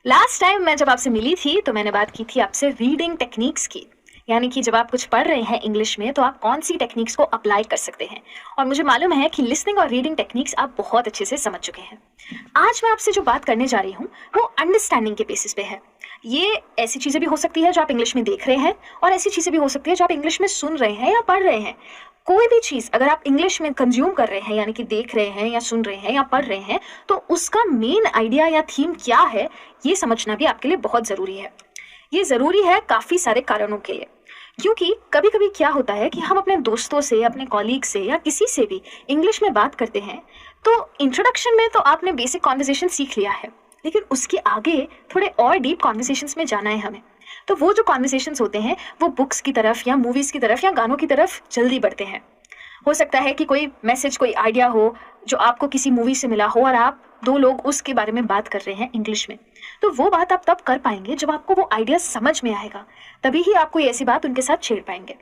Last time मैं जब आपसे मिली थी तो मैंने बात की थी आपसे रीडिंग टेक्निक्स की। यानी कि जब आप कुछ पढ़ रहे हैं इंग्लिश में तो आप कौन सी टेक्निक्स को अप्लाई कर सकते हैं। और मुझे मालूम है कि लिसनिंग और रीडिंग टेक्निक्स आप बहुत अच्छे से समझ चुके हैं। आज मैं आपसे जो बात करने जा रही हूँ वो अंडरस्टैंडिंग के बेसिस पे है। ये ऐसी चीज़ें भी हो सकती है जो आप इंग्लिश में देख रहे हैं और ऐसी चीज़ें भी हो सकती है जो आप इंग्लिश में सुन रहे हैं या पढ़ रहे हैं। कोई भी चीज़ अगर आप इंग्लिश में कंज्यूम कर रहे हैं यानी कि देख रहे हैं या सुन रहे हैं या पढ़ रहे हैं तो उसका मेन आइडिया या थीम क्या है ये समझना भी आपके लिए बहुत ज़रूरी है। ये ज़रूरी है काफ़ी सारे कारणों के लिए, क्योंकि कभी कभी क्या होता है कि हम अपने दोस्तों से, अपने कॉलीग से या किसी से भी इंग्लिश में बात करते हैं तो इंट्रोडक्शन में तो आपने बेसिक कॉन्वर्सेशन सीख लिया है, लेकिन उसके आगे थोड़े और डीप कॉन्वर्सेशंस में जाना है हमें। तो वो जो कॉन्वर्सेशंस होते हैं वो बुक्स की तरफ या मूवीज़ की तरफ या गानों की तरफ जल्दी बढ़ते हैं। हो सकता है कि कोई मैसेज, कोई आइडिया हो जो आपको किसी मूवी से मिला हो और आप दो लोग उसके बारे में बात कर रहे हैं इंग्लिश में। तो वो बात आप तब कर पाएंगे जब आपको वो आइडिया समझ में आएगा, तभी ही आप कोई ऐसी बात उनके साथ छेड़ पाएंगे।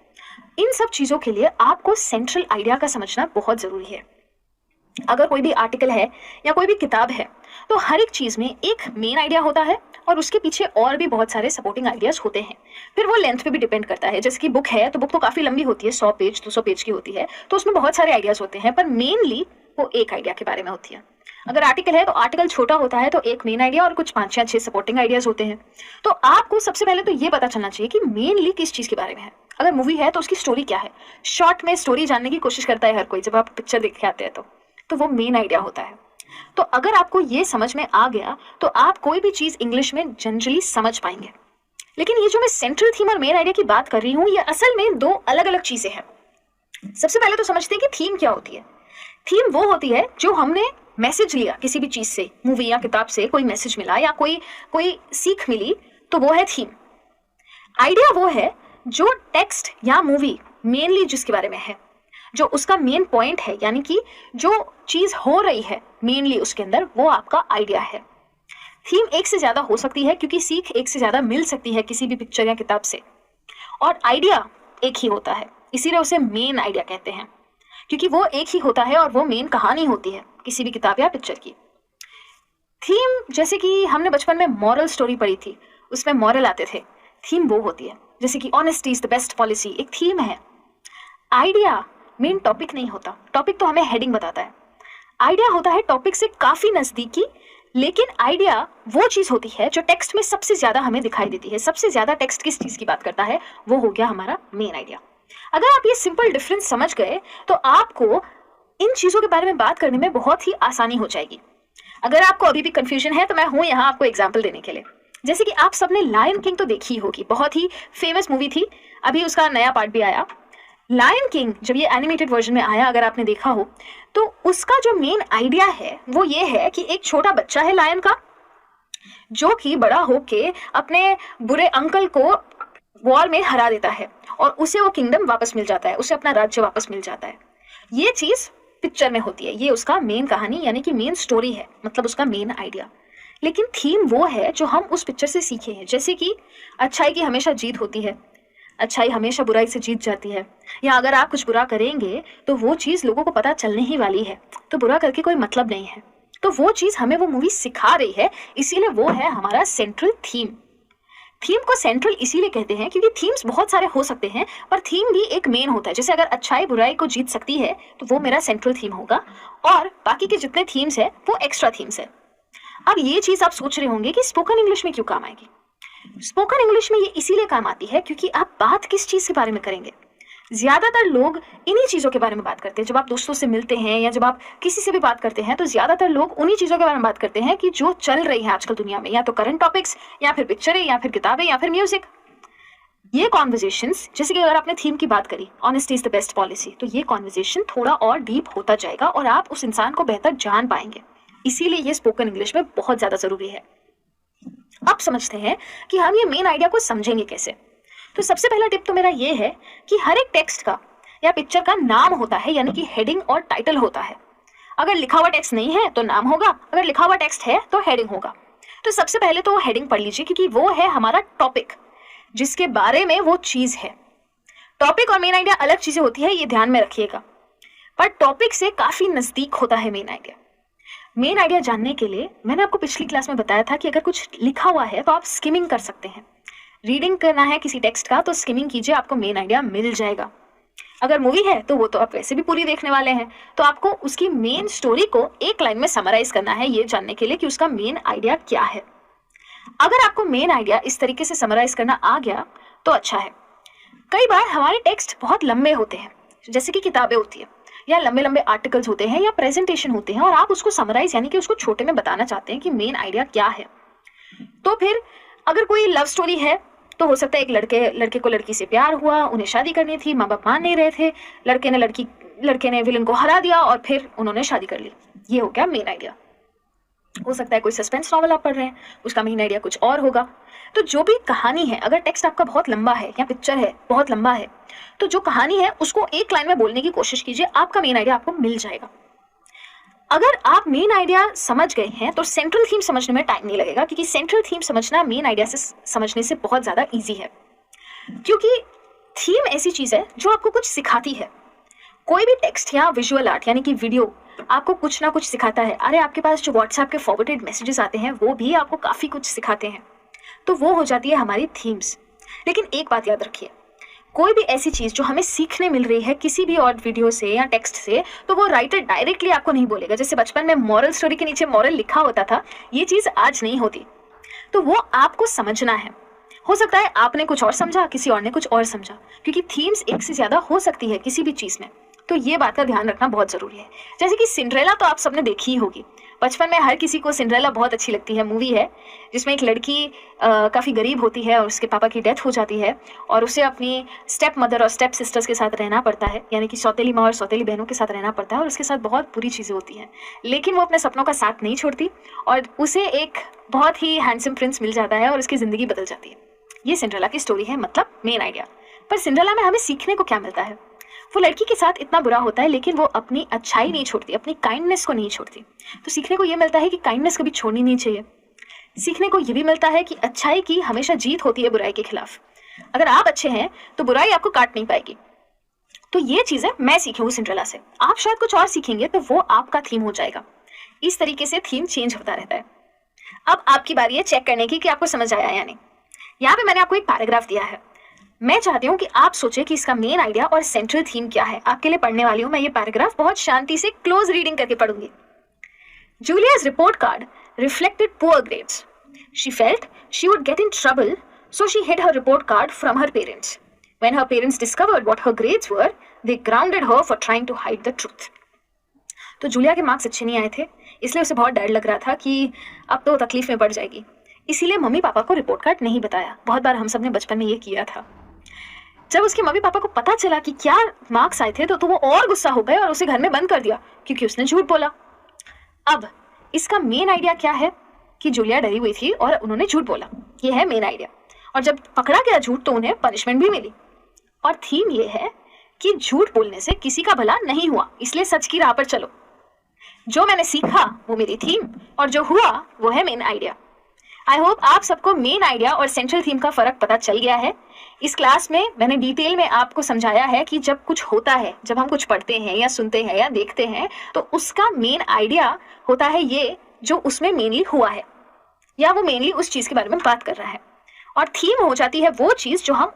इन सब चीज़ों के लिए आपको सेंट्रल आइडिया का समझना बहुत ज़रूरी है। अगर कोई भी आर्टिकल है या कोई भी किताब है तो हर एक चीज़ में एक मेन आइडिया होता है और उसके पीछे और भी बहुत सारे सपोर्टिंग आइडियाज़ होते हैं। फिर वो लेंथ पे भी डिपेंड करता है। जैसे कि बुक है तो बुक तो काफ़ी लंबी होती है, 100 पेज 200 पेज की होती है, तो उसमें बहुत सारे आइडियाज़ होते हैं, पर मेनली वो एक आइडिया के बारे में होती है। अगर आर्टिकल है तो आर्टिकल छोटा होता है तो एक मेन आइडिया और कुछ 5 या 6 सपोर्टिंग आइडियाज़ होते हैं। तो आपको सबसे पहले तो ये पता चलना चाहिए कि मेनली किस चीज़ के बारे में है। अगर मूवी है तो उसकी स्टोरी क्या है। शॉर्ट में स्टोरी जानने की कोशिश करता है हर कोई जब आप पिक्चर देख के आते हैं तो वो मेन आइडिया होता है। तो अगर आपको ये समझ में आ गया तो आप कोई भी चीज़ इंग्लिश में जनरली समझ पाएंगे। लेकिन ये जो मैं सेंट्रल थीम और मेन आइडिया की बात कर रही हूँ ये असल में दो अलग अलग चीज़ें हैं। सबसे पहले तो समझते हैं कि थीम क्या होती है। थीम वो होती है जो हमने मैसेज लिया किसी भी चीज़ से, मूवी या किताब से कोई मैसेज मिला या कोई कोई सीख मिली, तो वो है थीम। आइडिया वो है जो टेक्स्ट या मूवी मेनली जिसके बारे में है, जो उसका मेन पॉइंट है, यानी कि जो चीज़ हो रही है मेनली उसके अंदर, वो आपका आइडिया है। थीम एक से ज़्यादा हो सकती है क्योंकि सीख एक से ज़्यादा मिल सकती है किसी भी पिक्चर या किताब से, और आइडिया एक ही होता है, इसीलिए उसे मेन आइडिया कहते हैं, क्योंकि वो एक ही होता है और वो मेन कहानी होती है किसी भी किताब या पिक्चर की। थीम, जैसे कि हमने बचपन में मॉरल स्टोरी पढ़ी थी, उसमें मॉरल आते थे, थीम वो होती है। जैसे कि honesty is the best policy एक थीम है। आइडिया मेन टॉपिक नहीं होता, टॉपिक तो हमें हेडिंग बताता है। आइडिया होता है टॉपिक से काफ़ी नज़दीकी, लेकिन आइडिया वो चीज़ होती है जो टेक्स्ट में सबसे ज़्यादा हमें दिखाई देती है। सबसे ज़्यादा टेक्स्ट किस चीज़ की बात करता है, वो हो गया हमारा मेन आइडिया। अगर आप ये सिंपल डिफरेंस समझ गए तो आपको इन चीज़ों के बारे में बात करने में बहुत ही आसानी हो जाएगी। अगर आपको अभी भी कन्फ्यूजन है तो मैं हूँ यहाँ आपको एग्जाम्पल देने के लिए। जैसे कि आप सबने लायन किंग तो देखी होगी, बहुत ही फेमस मूवी थी, अभी उसका नया पार्ट भी आया। लायन किंग जब ये एनिमेटेड वर्जन में आया, अगर आपने देखा हो, तो उसका जो मेन आइडिया है वो ये है कि एक छोटा बच्चा है लायन का, जो कि बड़ा होके अपने बुरे अंकल को वॉर में हरा देता है और उसे वो किंगडम वापस मिल जाता है, उसे अपना राज्य वापस मिल जाता है। ये चीज़ पिक्चर में होती है, ये उसका मेन कहानी यानी कि मेन स्टोरी है, मतलब उसका मेन आइडिया। लेकिन थीम वो है जो हम उस पिक्चर से सीखे हैं, जैसे कि अच्छाई की हमेशा जीत होती है, अच्छाई हमेशा बुराई से जीत जाती है, या अगर आप कुछ बुरा करेंगे तो वो चीज़ लोगों को पता चलने ही वाली है, तो बुरा करके कोई मतलब नहीं है। तो वो चीज़ हमें वो मूवी सिखा रही है, इसीलिए वो है हमारा सेंट्रल थीम। थीम को सेंट्रल इसीलिए कहते हैं क्योंकि थीम्स बहुत सारे हो सकते हैं, पर थीम भी एक मेन होता है। जैसे अगर अच्छाई बुराई को जीत सकती है तो वो मेरा सेंट्रल थीम होगा, और बाकी के जितने थीम्स है वो एक्स्ट्रा थीम्स है। अब ये चीज़ आप सोच रहे होंगे कि स्पोकन इंग्लिश में क्यों काम आएगी। स्पोकन इंग्लिश में ये इसीलिए काम आती है क्योंकि आप बात किस चीज़ के बारे में करेंगे। ज़्यादातर लोग इन्हीं चीज़ों के बारे में बात करते हैं। जब आप दोस्तों से मिलते हैं या जब आप किसी से भी बात करते हैं तो ज़्यादातर लोग उन्हीं चीज़ों के बारे में बात करते हैं कि जो चल रही है आजकल दुनिया में, या तो करंट टॉपिक्स, या फिर पिक्चरें, या फिर किताबें, या फिर म्यूजिक। ये कॉन्वर्जेशंस, जैसे कि अगर आपने थीम की बात करी, honesty is the best policy, तो ये कॉन्वर्जेशन थोड़ा और डीप होता जाएगा और आप उस इंसान को बेहतर जान पाएंगे। इसीलिए ये स्पोकन इंग्लिश में बहुत ज़्यादा ज़रूरी है। अब समझते हैं कि हम ये मेन आइडिया को समझेंगे कैसे। तो सबसे पहला टिप तो मेरा ये है कि हर एक टेक्स्ट का या पिक्चर का नाम होता है, यानी कि हेडिंग और टाइटल होता है। अगर लिखा हुआ टेक्स्ट नहीं है तो नाम होगा, अगर लिखा हुआ टेक्स्ट है तो हेडिंग होगा। तो सबसे पहले तो हेडिंग पढ़ लीजिए, क्योंकि वो है हमारा टॉपिक, जिसके बारे में वो चीज़ है। टॉपिक और मेन आइडिया अलग चीज़ें होती है, ये ध्यान में रखिएगा, पर टॉपिक से काफ़ी नज़दीक होता है मेन आइडिया। मेन आइडिया जानने के लिए मैंने आपको पिछली क्लास में बताया था कि अगर कुछ लिखा हुआ है तो आप स्किमिंग कर सकते हैं। रीडिंग करना है किसी टेक्स्ट का तो स्किमिंग कीजिए, आपको मेन आइडिया मिल जाएगा। अगर मूवी है तो वो तो आप वैसे भी पूरी देखने वाले हैं, तो आपको उसकी मेन स्टोरी को एक लाइन में समराइज करना है ये जानने के लिए कि उसका मेन आइडिया क्या है। अगर आपको मेन आइडिया इस तरीके से समराइज करना आ गया तो अच्छा है। कई बार हमारे टेक्स्ट बहुत लंबे होते हैं, जैसे कि किताबें होती है या लंबे लंबे आर्टिकल्स होते हैं या प्रेजेंटेशन होते हैं, और आप उसको समराइज यानी कि उसको छोटे में बताना चाहते हैं कि मेन आइडिया क्या है। तो फिर अगर कोई लव स्टोरी है तो हो सकता है एक लड़के को लड़की से प्यार हुआ, उन्हें शादी करनी थी, माँ बाप मान नहीं रहे थे, लड़के ने विलन को हरा दिया और फिर उन्होंने शादी कर ली। ये हो गया मेन आइडिया। हो सकता है कोई सस्पेंस नॉवल आप पढ़ रहे हैं, उसका मेन आइडिया कुछ और होगा। तो जो भी कहानी है, अगर टेक्स्ट आपका बहुत लंबा है या पिक्चर है बहुत लंबा है, तो जो कहानी है उसको एक लाइन में बोलने की कोशिश कीजिए, आपका मेन आइडिया आपको मिल जाएगा। अगर आप मेन आइडिया समझ गए हैं तो सेंट्रल थीम समझने में टाइम नहीं लगेगा, क्योंकि सेंट्रल थीम समझना मेन आइडिया से समझने से बहुत ज़्यादा ईजी है। क्योंकि थीम ऐसी चीज़ है जो आपको कुछ सिखाती है। कोई भी टेक्स्ट या विजुअल आर्ट यानी कि वीडियो आपको कुछ ना कुछ सिखाता है। अरे आपके पास जो व्हाट्सएप के फॉरवर्डेड मैसेजेस आते हैं वो भी आपको काफ़ी कुछ सिखाते हैं, तो वो हो जाती है हमारी थीम्स। लेकिन एक बात याद रखिए, कोई भी ऐसी चीज़ जो हमें सीखने मिल रही है किसी भी और वीडियो से या टेक्स्ट से, तो वो राइटर डायरेक्टली आपको नहीं बोलेगा। जैसे बचपन में मॉरल स्टोरी के नीचे मॉरल लिखा होता था, ये चीज़ आज नहीं होती, तो वो आपको समझना है। हो सकता है आपने कुछ और समझा, किसी और ने कुछ और समझा, क्योंकि थीम्स एक से ज़्यादा हो सकती है किसी भी चीज़ में, तो ये बात का ध्यान रखना बहुत ज़रूरी है। जैसे कि सिंड्रेला तो आप सबने देखी ही होगी। बचपन में हर किसी को सिंड्रेला बहुत अच्छी लगती है। मूवी है जिसमें एक लड़की काफ़ी गरीब होती है और उसके पापा की डेथ हो जाती है और उसे अपनी स्टेप मदर और स्टेप सिस्टर्स के साथ रहना पड़ता है, यानी कि सौतेली माँ और सौतेली बहनों के साथ रहना पड़ता है, और उसके साथ बहुत बुरी चीज़ें होती हैं। लेकिन वो अपने सपनों का साथ नहीं छोड़ती और उसे एक बहुत ही हैंडसम प्रिंस मिल जाता है और उसकी ज़िंदगी बदल जाती है। ये सिंड्रेला की स्टोरी है, मतलब मेन आइडिया। पर सिंड्रेला में हमें सीखने को क्या मिलता है? वो लड़की के साथ इतना बुरा होता है लेकिन वो अपनी अच्छाई नहीं छोड़ती, अपनी काइंडनेस को नहीं छोड़ती। तो सीखने को ये मिलता है कि काइंडनेस कभी छोड़नी नहीं चाहिए। सीखने को ये भी मिलता है कि अच्छाई की हमेशा जीत होती है बुराई के खिलाफ। अगर आप अच्छे हैं तो बुराई आपको काट नहीं पाएगी। तो ये चीज़ें मैं सीखी हूँ सिंड्रेला से। आप शायद कुछ और सीखेंगे तो वो आपका थीम हो जाएगा। इस तरीके से थीम चेंज होता रहता है। अब आपकी बारी है चेक करने की कि आपको समझ आया या नहीं। यहाँ पे मैंने आपको एक पैराग्राफ दिया है। मैं चाहती हूँ कि आप सोचें कि इसका मेन आइडिया और सेंट्रल थीम क्या है। आपके लिए पढ़ने वाली हूँ मैं ये पैराग्राफ, बहुत शांति से क्लोज रीडिंग करके पढ़ूंगी। Julia's report card reflected poor grades. She felt she would get in trouble, so she hid her report card from her parents. When her parents discovered what her grades were, they grounded her for trying to hide the truth. तो Julia के marks अच्छे नहीं आए थे, इसलिए उसे बहुत डर लग रहा था कि अब तो तकलीफ में पड़ जाएगी। इसीलिए मम्मी पापा को रिपोर्ट कार्ड नहीं बताया। बहुत बार हम सब ने बचपन में ये किया था। जब उसके मम्मी पापा को पता चला कि क्या मार्क्स आए थे तो वो और गुस्सा हो गए और उसे घर में बंद कर दिया, क्योंकि उसने झूठ बोला। अब इसका मेन आइडिया क्या है कि जूलिया डरी हुई थी और उन्होंने झूठ बोला, ये है मेन आइडिया। और जब पकड़ा गया झूठ तो उन्हें पनिशमेंट भी मिली। और थीम ये है कि झूठ बोलने से किसी का भला नहीं हुआ, इसलिए सच की राह पर चलो। जो मैंने सीखा वो मेरी थीम और जो हुआ वो है मेन आइडिया। आई होप आप सबको मेन आइडिया और सेंट्रल थीम का फर्क पता चल गया है। इस क्लास में मैंने डिटेल में आपको समझाया है कि जब कुछ होता है, जब हम कुछ पढ़ते हैं या सुनते हैं या देखते हैं, तो उसका मेन आइडिया होता है ये जो उसमें मेनली हुआ है, या वो मेनली उस चीज़ के बारे में बात कर रहा है। और थीम हो जाती है वो चीज़ जो हम